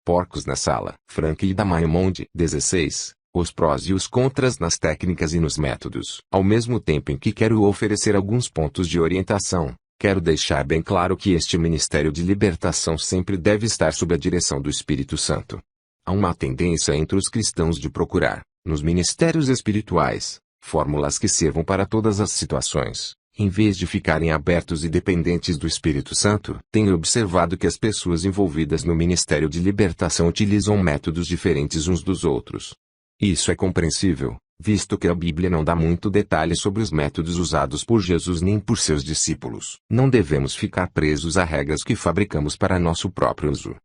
Porcos na sala. Frank e Diamond. 16. Os prós e os contras nas técnicas e nos métodos. Ao mesmo tempo em que quero oferecer alguns pontos de orientação, quero deixar bem claro que este ministério de libertação sempre deve estar sob a direção do Espírito Santo. Há uma tendência entre os cristãos de procurar, nos ministérios espirituais, fórmulas que sirvam para todas as situações, em vez de ficarem abertos e dependentes do Espírito Santo. Tenho observado que as pessoas envolvidas no ministério de libertação utilizam métodos diferentes uns dos outros. Isso é compreensível, visto que a Bíblia não dá muito detalhe sobre os métodos usados por Jesus nem por seus discípulos. Não devemos ficar presos a regras que fabricamos para nosso próprio uso.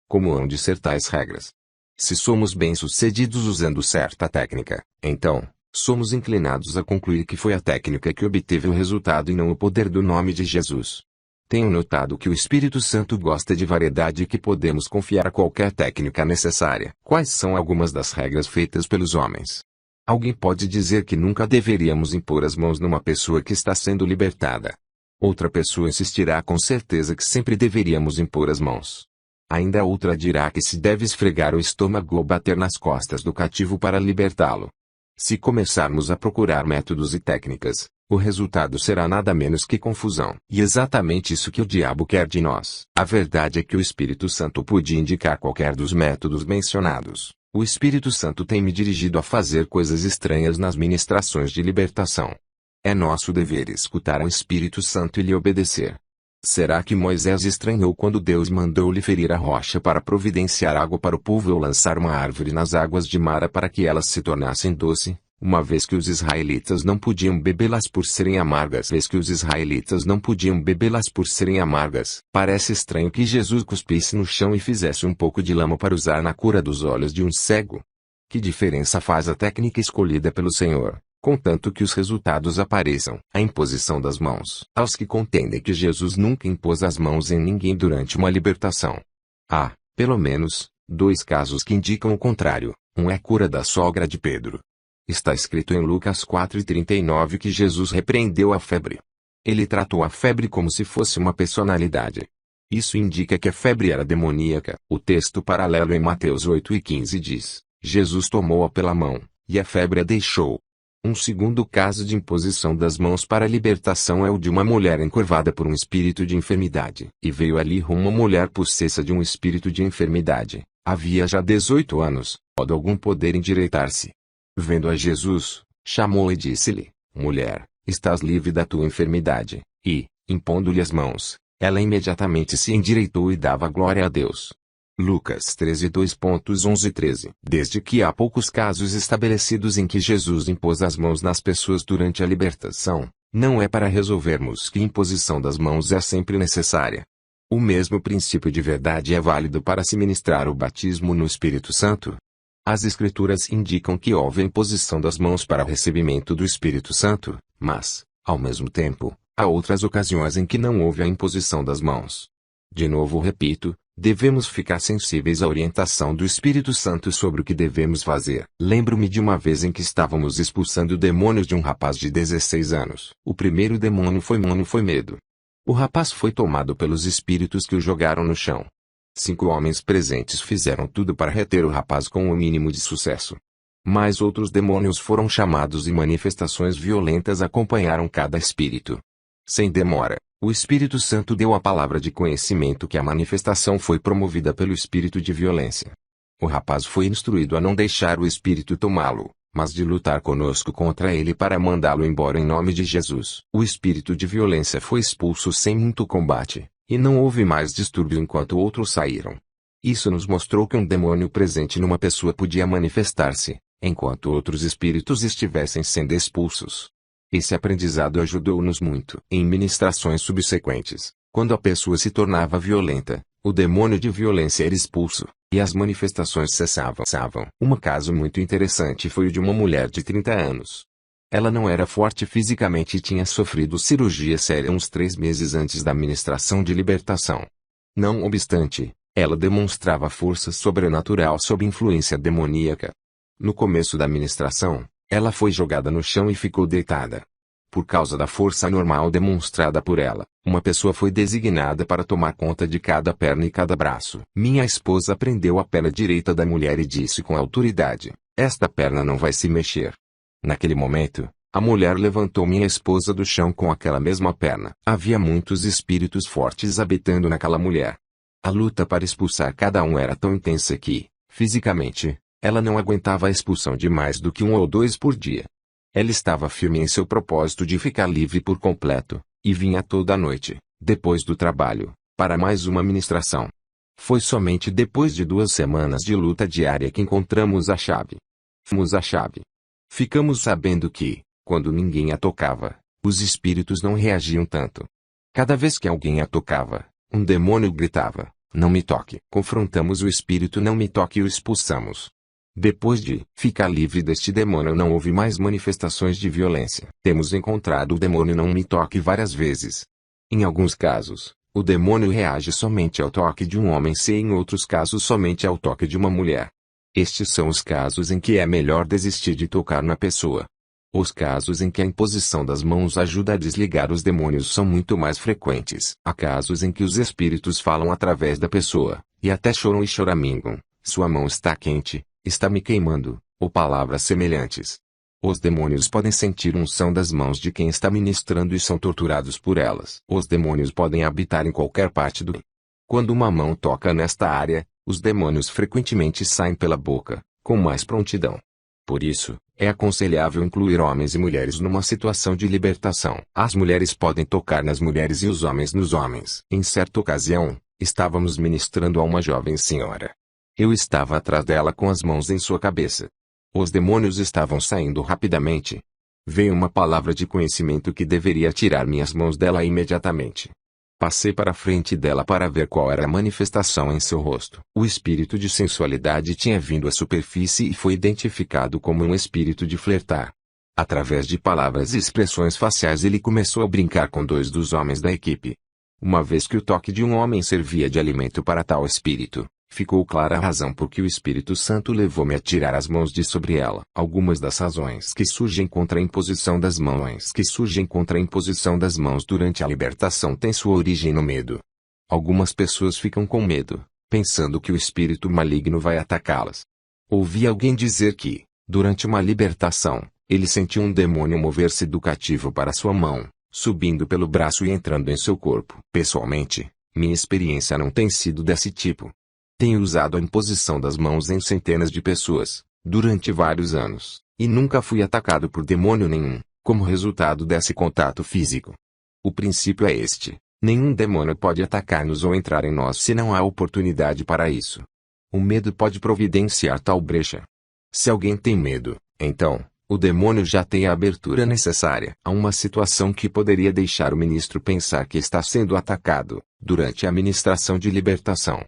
Como hão de ser tais regras? Se somos bem-sucedidos usando certa técnica, então, somos inclinados a concluir que foi a técnica que obteve o resultado e não o poder do nome de Jesus. Tenho notado que o Espírito Santo gosta de variedade e que podemos confiar a qualquer técnica necessária. Quais são algumas das regras feitas pelos homens? Alguém pode dizer que nunca deveríamos impor as mãos numa pessoa que está sendo libertada. Outra pessoa insistirá com certeza que sempre deveríamos impor as mãos. Ainda outra dirá que se deve esfregar o estômago ou bater nas costas do cativo para libertá-lo. Se começarmos a procurar métodos e técnicas, o resultado será nada menos que confusão. E exatamente isso que o diabo quer de nós. A verdade é que o Espírito Santo podia indicar qualquer dos métodos mencionados. O Espírito Santo tem me dirigido a fazer coisas estranhas nas ministrações de libertação. É nosso dever escutar ao Espírito Santo e lhe obedecer. Será que Moisés estranhou quando Deus mandou-lhe ferir a rocha para providenciar água para o povo ou lançar uma árvore nas águas de Mara para que elas se tornassem doce, uma vez que os israelitas não podiam bebê-las por serem amargas? Parece estranho que Jesus cuspisse no chão e fizesse um pouco de lama para usar na cura dos olhos de um cego. Que diferença faz a técnica escolhida pelo Senhor, contanto que os resultados apareçam? A imposição das mãos. Aos que contendem que Jesus nunca impôs as mãos em ninguém durante uma libertação. Há, pelo menos, dois casos que indicam o contrário. Um é a cura da sogra de Pedro. Está escrito em Lucas 4:39 que Jesus repreendeu a febre. Ele tratou a febre como se fosse uma personalidade. Isso indica que a febre era demoníaca. O texto paralelo em Mateus 8:15 diz: Jesus tomou-a pela mão, e a febre a deixou. Um segundo caso de imposição das mãos para a libertação é o de uma mulher encurvada por um espírito de enfermidade. E veio ali uma mulher possessa de um espírito de enfermidade. Havia já 18 anos, pode algum poder endireitar-se. Vendo a Jesus, chamou e disse-lhe: Mulher, estás livre da tua enfermidade. E, impondo-lhe as mãos, ela imediatamente se endireitou e dava glória a Deus. Lucas 13:2.11-13. Desde que há poucos casos estabelecidos em que Jesus impôs as mãos nas pessoas durante a libertação, não é para resolvermos que a imposição das mãos é sempre necessária. O mesmo princípio de verdade é válido para se ministrar o batismo no Espírito Santo. As Escrituras indicam que houve a imposição das mãos para o recebimento do Espírito Santo, mas, ao mesmo tempo, há outras ocasiões em que não houve a imposição das mãos. De novo repito, devemos ficar sensíveis à orientação do Espírito Santo sobre o que devemos fazer. Lembro-me de uma vez em que estávamos expulsando demônios de um rapaz de 16 anos. O primeiro demônio foi medo. O rapaz foi tomado pelos espíritos que o jogaram no chão. 5 homens presentes fizeram tudo para reter o rapaz com o mínimo de sucesso. Mas outros demônios foram chamados e manifestações violentas acompanharam cada espírito. Sem demora, o Espírito Santo deu a palavra de conhecimento que a manifestação foi promovida pelo espírito de violência. O rapaz foi instruído a não deixar o espírito tomá-lo, mas de lutar conosco contra ele para mandá-lo embora em nome de Jesus. O espírito de violência foi expulso sem muito combate. E não houve mais distúrbio enquanto outros saíram. Isso nos mostrou que um demônio presente numa pessoa podia manifestar-se, enquanto outros espíritos estivessem sendo expulsos. Esse aprendizado ajudou-nos muito. Em ministrações subsequentes, quando a pessoa se tornava violenta, o demônio de violência era expulso, e as manifestações cessavam. Um caso muito interessante foi o de uma mulher de 30 anos. Ela não era forte fisicamente e tinha sofrido cirurgia séria uns 3 meses antes da ministração de libertação. Não obstante, ela demonstrava força sobrenatural sob influência demoníaca. No começo da ministração, ela foi jogada no chão e ficou deitada. Por causa da força anormal demonstrada por ela, Uma pessoa foi designada para tomar conta de cada perna e cada braço. Minha esposa prendeu a perna direita da mulher e disse com autoridade: "Esta perna não vai se mexer." Naquele momento, a mulher levantou minha esposa do chão com aquela mesma perna. Havia muitos espíritos fortes habitando naquela mulher. A luta para expulsar cada um era tão intensa que, fisicamente, ela não aguentava a expulsão de mais do que 1 ou 2 por dia. Ela estava firme em seu propósito de ficar livre por completo, e vinha toda noite, depois do trabalho, para mais uma ministração. Foi somente depois de 2 semanas de luta diária que encontramos a chave. Ficamos sabendo que, quando ninguém a tocava, os espíritos não reagiam tanto. Cada vez que alguém a tocava, um demônio gritava: "Não me toque." Confrontamos o espírito "Não me toque" e o expulsamos. Depois de ficar livre deste demônio não houve mais manifestações de violência. Temos encontrado o demônio "Não me toque" várias vezes. Em alguns casos, o demônio reage somente ao toque de um homem e em outros casos somente ao toque de uma mulher. Estes são os casos em que é melhor desistir de tocar na pessoa. Os casos em que a imposição das mãos ajuda a desligar os demônios são muito mais frequentes. Há casos em que os espíritos falam através da pessoa, e até choram e choramingam: "Sua mão está quente, está me queimando", ou palavras semelhantes. Os demônios podem sentir unção das mãos de quem está ministrando e são torturados por elas. Os demônios podem habitar em qualquer parte do. Quando uma mão toca nesta área, os demônios frequentemente saem pela boca, com mais prontidão. Por isso, é aconselhável incluir homens e mulheres numa situação de libertação. As mulheres podem tocar nas mulheres e os homens nos homens. Em certa ocasião, estávamos ministrando a uma jovem senhora. Eu estava atrás dela com as mãos em sua cabeça. Os demônios estavam saindo rapidamente. Veio uma palavra de conhecimento que deveria tirar minhas mãos dela imediatamente. Passei para a frente dela para ver qual era a manifestação em seu rosto. O espírito de sensualidade tinha vindo à superfície e foi identificado como um espírito de flertar. Através de palavras e expressões faciais ele começou a brincar com 2 dos homens da equipe. Uma vez que o toque de um homem servia de alimento para tal espírito, ficou clara a razão por que o Espírito Santo levou-me a tirar as mãos de sobre ela. Algumas das razões que surgem contra a imposição das mãos durante a libertação têm sua origem no medo. Algumas pessoas ficam com medo, pensando que o espírito maligno vai atacá-las. Ouvi alguém dizer que, durante uma libertação, ele sentiu um demônio mover-se do cativo para sua mão, subindo pelo braço e entrando em seu corpo. Pessoalmente, minha experiência não tem sido desse tipo. Tenho usado a imposição das mãos em centenas de pessoas, durante vários anos, e nunca fui atacado por demônio nenhum, como resultado desse contato físico. O princípio é este: nenhum demônio pode atacar-nos ou entrar em nós se não há oportunidade para isso. O medo pode providenciar tal brecha. Se alguém tem medo, então, o demônio já tem a abertura necessária. Há uma situação que poderia deixar o ministro pensar que está sendo atacado, durante a ministração de libertação.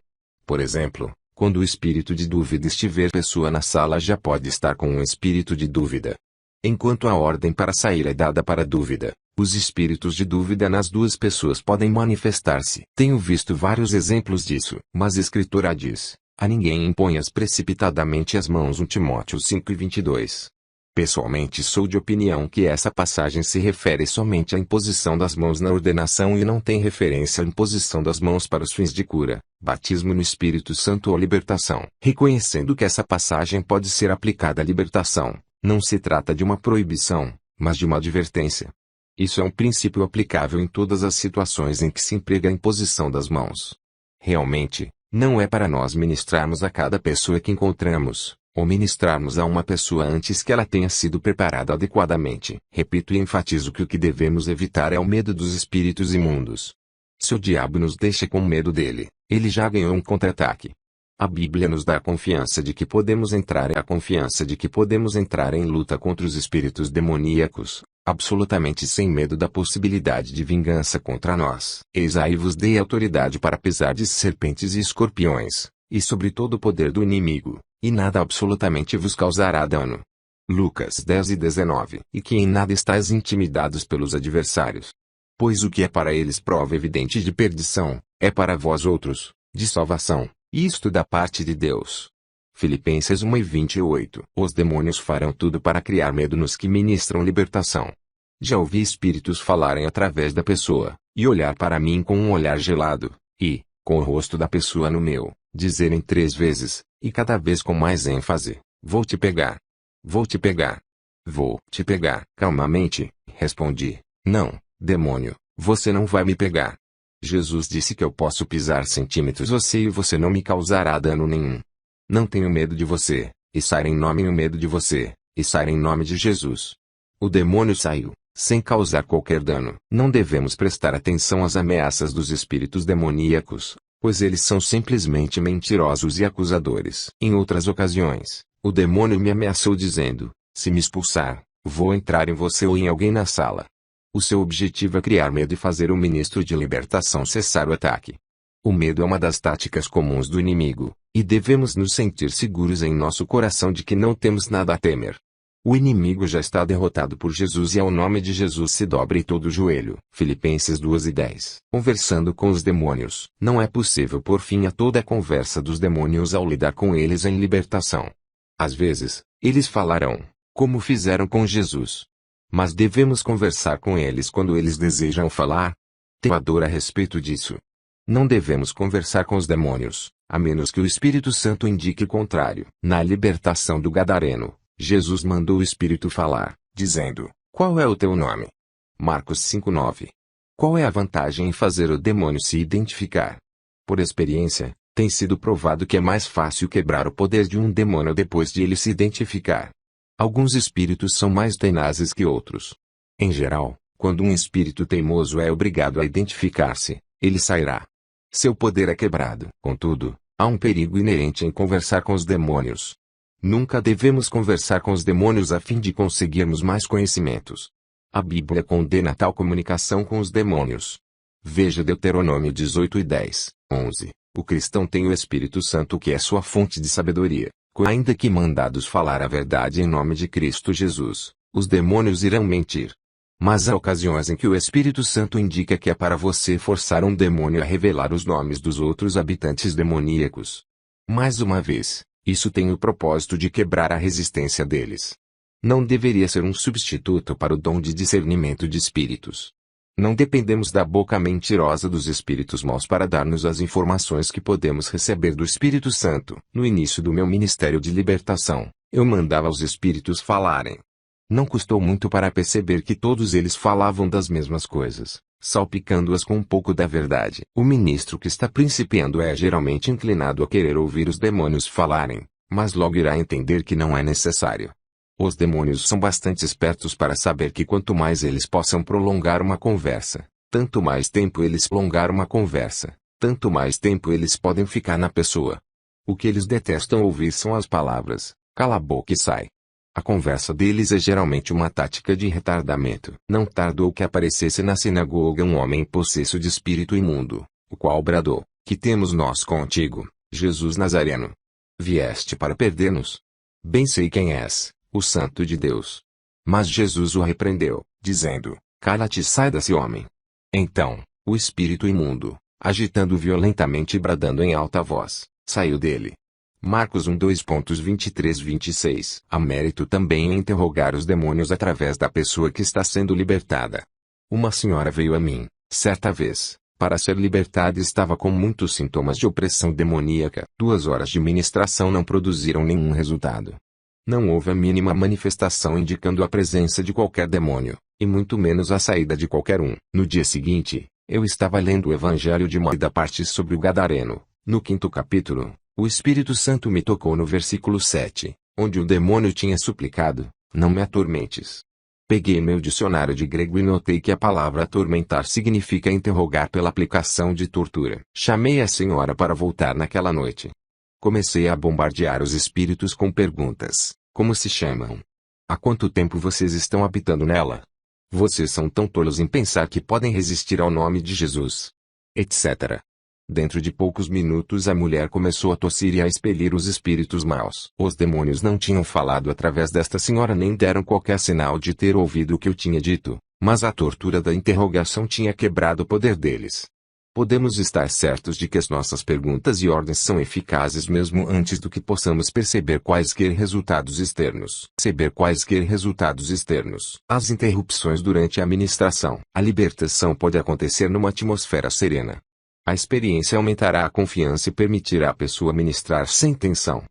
Por exemplo, quando o espírito de dúvida estiver pessoa na sala já pode estar com um espírito de dúvida. Enquanto a ordem para sair é dada para a dúvida, os espíritos de dúvida nas 2 pessoas podem manifestar-se. Tenho visto vários exemplos disso. Mas a Escritura diz: "A ninguém imponhas precipitadamente as mãos." 1 Timóteo 5:22. Pessoalmente sou de opinião que essa passagem se refere somente à imposição das mãos na ordenação e não tem referência à imposição das mãos para os fins de cura, batismo no Espírito Santo ou libertação. Reconhecendo que essa passagem pode ser aplicada à libertação, não se trata de uma proibição, mas de uma advertência. Isso é um princípio aplicável em todas as situações em que se emprega a imposição das mãos. Realmente, não é para nós ministrarmos a cada pessoa que encontramos, ou ministrarmos a uma pessoa antes que ela tenha sido preparada adequadamente. Repito e enfatizo que o que devemos evitar é o medo dos espíritos imundos. Se o diabo nos deixa com medo dele, ele já ganhou um contra-ataque. A Bíblia nos dá a confiança de que podemos entrar em luta contra os espíritos demoníacos, absolutamente sem medo da possibilidade de vingança contra nós. Eis aí vos dei autoridade para pisar de serpentes e escorpiões, e sobre todo o poder do inimigo, e nada absolutamente vos causará dano. Lucas 10:19. E que em nada estáis intimidados pelos adversários. Pois o que é para eles prova evidente de perdição, é para vós outros, de salvação, isto da parte de Deus. Filipenses 1:28. Os demônios farão tudo para criar medo nos que ministram libertação. Já ouvi espíritos falarem através da pessoa, e olhar para mim com um olhar gelado, e, com o rosto da pessoa no meu, dizerem 3 vezes, e cada vez com mais ênfase: vou te pegar. Vou te pegar. Vou te pegar. Calmamente, respondi: não, demônio, você não vai me pegar. Jesus disse que eu posso pisar centímetros você e você não me causará dano nenhum. Não tenho medo de você, e sair em nome do medo de você, e sair em nome de Jesus. O demônio saiu, sem causar qualquer dano. Não devemos prestar atenção às ameaças dos espíritos demoníacos, pois eles são simplesmente mentirosos e acusadores. Em outras ocasiões, o demônio me ameaçou dizendo: se me expulsar, vou entrar em você ou em alguém na sala. O seu objetivo é criar medo e fazer o ministro de libertação cessar o ataque. O medo é uma das táticas comuns do inimigo, e devemos nos sentir seguros em nosso coração de que não temos nada a temer. O inimigo já está derrotado por Jesus e ao nome de Jesus se dobre todo o joelho. Filipenses 2:10. Conversando com os demônios. Não é possível pôr fim a toda a conversa dos demônios ao lidar com eles em libertação. Às vezes, eles falarão, como fizeram com Jesus. Mas devemos conversar com eles quando eles desejam falar. Tenho a dor a respeito disso. Não devemos conversar com os demônios, a menos que o Espírito Santo indique o contrário. Na libertação do Gadareno, Jesus mandou o Espírito falar, dizendo: qual é o teu nome? Marcos 5:9. Qual é a vantagem em fazer o demônio se identificar? Por experiência, tem sido provado que é mais fácil quebrar o poder de um demônio depois de ele se identificar. Alguns espíritos são mais tenazes que outros. Em geral, quando um espírito teimoso é obrigado a identificar-se, ele sairá. Seu poder é quebrado. Contudo, há um perigo inerente em conversar com os demônios. Nunca devemos conversar com os demônios a fim de conseguirmos mais conhecimentos. A Bíblia condena tal comunicação com os demônios. Veja Deuteronômio 18:10, 11. O cristão tem o Espírito Santo que é sua fonte de sabedoria. Ainda que mandados falar a verdade em nome de Cristo Jesus, os demônios irão mentir. Mas há ocasiões em que o Espírito Santo indica que é para você forçar um demônio a revelar os nomes dos outros habitantes demoníacos. Mais uma vez, isso tem o propósito de quebrar a resistência deles. Não deveria ser um substituto para o dom de discernimento de espíritos. Não dependemos da boca mentirosa dos espíritos maus para dar-nos as informações que podemos receber do Espírito Santo. No início do meu ministério de libertação, eu mandava os espíritos falarem. Não custou muito para perceber que todos eles falavam das mesmas coisas, salpicando-as com um pouco da verdade. O ministro que está principiando é geralmente inclinado a querer ouvir os demônios falarem, mas logo irá entender que não é necessário. Os demônios são bastante espertos para saber que quanto mais eles possam prolongar uma conversa, tanto mais tempo eles prolongar uma conversa, tanto mais tempo eles podem ficar na pessoa. O que eles detestam ouvir são as palavras: cala a boca e sai. A conversa deles é geralmente uma tática de retardamento. Não tardou que aparecesse na sinagoga um homem possesso de espírito imundo, o qual bradou: que temos nós contigo, Jesus Nazareno? Vieste para perder-nos? Bem sei quem és, o Santo de Deus. Mas Jesus o repreendeu, dizendo: cala-te e sai desse homem. Então, o espírito imundo, agitando violentamente e bradando em alta voz, saiu dele. Marcos 1:2.23-26. Há mérito também em interrogar os demônios através da pessoa que está sendo libertada. Uma senhora veio a mim, certa vez, para ser libertada e estava com muitos sintomas de opressão demoníaca. 2 horas de ministração não produziram nenhum resultado. Não houve a mínima manifestação indicando a presença de qualquer demônio, e muito menos a saída de qualquer um. No dia seguinte, eu estava lendo o Evangelho de Mateus da parte sobre o Gadareno. No 5º capítulo, o Espírito Santo me tocou no versículo 7, onde o demônio tinha suplicado: não me atormentes. Peguei meu dicionário de grego e notei que a palavra atormentar significa interrogar pela aplicação de tortura. Chamei a senhora para voltar naquela noite. Comecei a bombardear os espíritos com perguntas: como se chamam? Há quanto tempo vocês estão habitando nela? Vocês são tão tolos em pensar que podem resistir ao nome de Jesus? Etc. Dentro de poucos minutos a mulher começou a tossir e a expelir os espíritos maus. Os demônios não tinham falado através desta senhora nem deram qualquer sinal de ter ouvido o que eu tinha dito, mas a tortura da interrogação tinha quebrado o poder deles. Podemos estar certos de que as nossas perguntas e ordens são eficazes mesmo antes do que possamos perceber quaisquer resultados externos. As interrupções durante a ministração. A libertação pode acontecer numa atmosfera serena. A experiência aumentará a confiança e permitirá à pessoa ministrar sem tensão.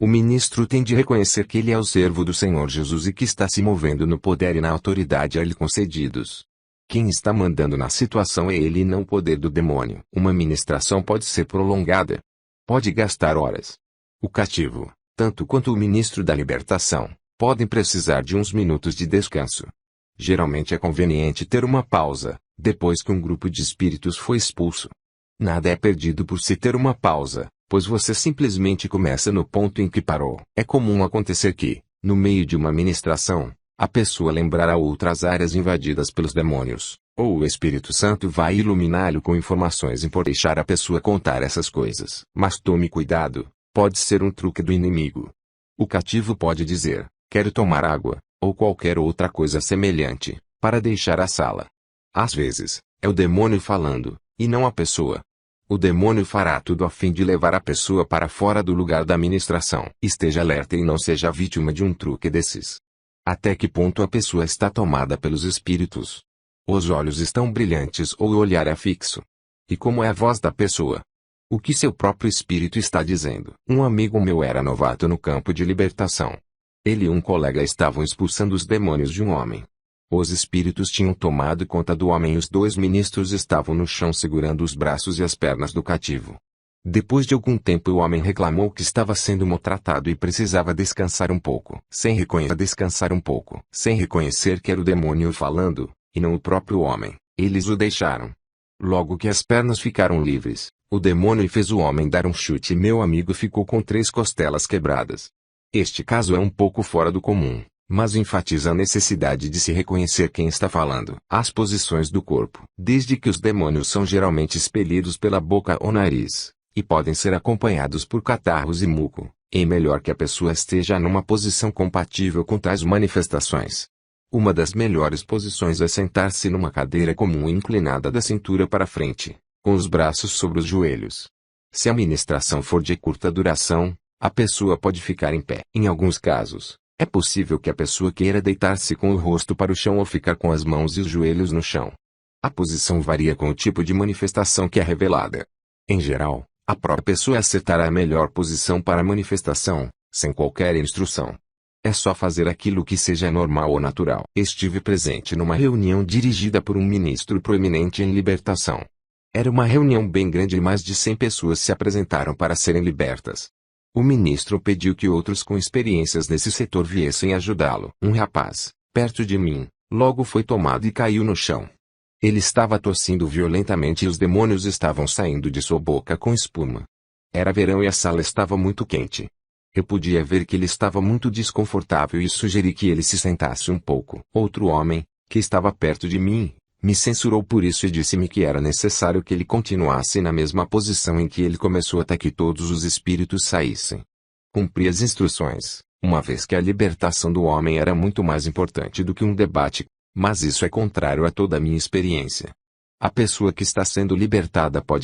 O ministro tem de reconhecer que ele é o servo do Senhor Jesus e que está se movendo no poder e na autoridade a lhe concedidos. Quem está mandando na situação é ele e não o poder do demônio. Uma ministração pode ser prolongada. Pode gastar horas. O cativo, tanto quanto o ministro da libertação, podem precisar de uns minutos de descanso. Geralmente é conveniente ter uma pausa, depois que um grupo de espíritos foi expulso. Nada é perdido por se ter uma pausa, pois você simplesmente começa no ponto em que parou. É comum acontecer que, no meio de uma ministração, a pessoa lembrará outras áreas invadidas pelos demônios, ou o Espírito Santo vai iluminá-lo com informações por deixar a pessoa contar essas coisas. Mas tome cuidado, pode ser um truque do inimigo. O cativo pode dizer, quero tomar água, ou qualquer outra coisa semelhante, para deixar a sala. Às vezes, é o demônio falando, e não a pessoa. O demônio fará tudo a fim de levar a pessoa para fora do lugar da ministração. Esteja alerta e não seja vítima de um truque desses. Até que ponto a pessoa está tomada pelos espíritos? Os olhos estão brilhantes ou o olhar é fixo? E como é a voz da pessoa? O que seu próprio espírito está dizendo? Um amigo meu era novato no campo de libertação. Ele e um colega estavam expulsando os demônios de um homem. Os espíritos tinham tomado conta do homem e os dois ministros estavam no chão segurando os braços e as pernas do cativo. Depois de algum tempo o homem reclamou que estava sendo maltratado e precisava descansar um pouco. Sem reconhecer que era o demônio falando, e não o próprio homem, eles o deixaram. Logo que as pernas ficaram livres, o demônio fez o homem dar um chute e meu amigo ficou com 3 costelas quebradas. Este caso é um pouco fora do comum, mas enfatiza a necessidade de se reconhecer quem está falando. As posições do corpo. Desde que os demônios são geralmente expelidos pela boca ou nariz, e podem ser acompanhados por catarros e muco, é melhor que a pessoa esteja numa posição compatível com tais manifestações. Uma das melhores posições é sentar-se numa cadeira comum inclinada da cintura para frente, com os braços sobre os joelhos. Se a ministração for de curta duração, a pessoa pode ficar em pé. Em alguns casos, é possível que a pessoa queira deitar-se com o rosto para o chão ou ficar com as mãos e os joelhos no chão. A posição varia com o tipo de manifestação que é revelada. Em geral, a própria pessoa acertará a melhor posição para a manifestação, sem qualquer instrução. É só fazer aquilo que seja normal ou natural. Estive presente numa reunião dirigida por um ministro proeminente em libertação. Era uma reunião bem grande e mais de 100 pessoas se apresentaram para serem libertas. O ministro pediu que outros com experiências nesse setor viessem ajudá-lo. Um rapaz, perto de mim, logo foi tomado e caiu no chão. Ele estava tossindo violentamente e os demônios estavam saindo de sua boca com espuma. Era verão e a sala estava muito quente. Eu podia ver que ele estava muito desconfortável e sugeri que ele se sentasse um pouco. Outro homem, que estava perto de mim, me censurou por isso e disse-me que era necessário que ele continuasse na mesma posição em que ele começou até que todos os espíritos saíssem. Cumpri as instruções, uma vez que a libertação do homem era muito mais importante do que um debate, mas isso é contrário a toda a minha experiência. A pessoa que está sendo libertada pode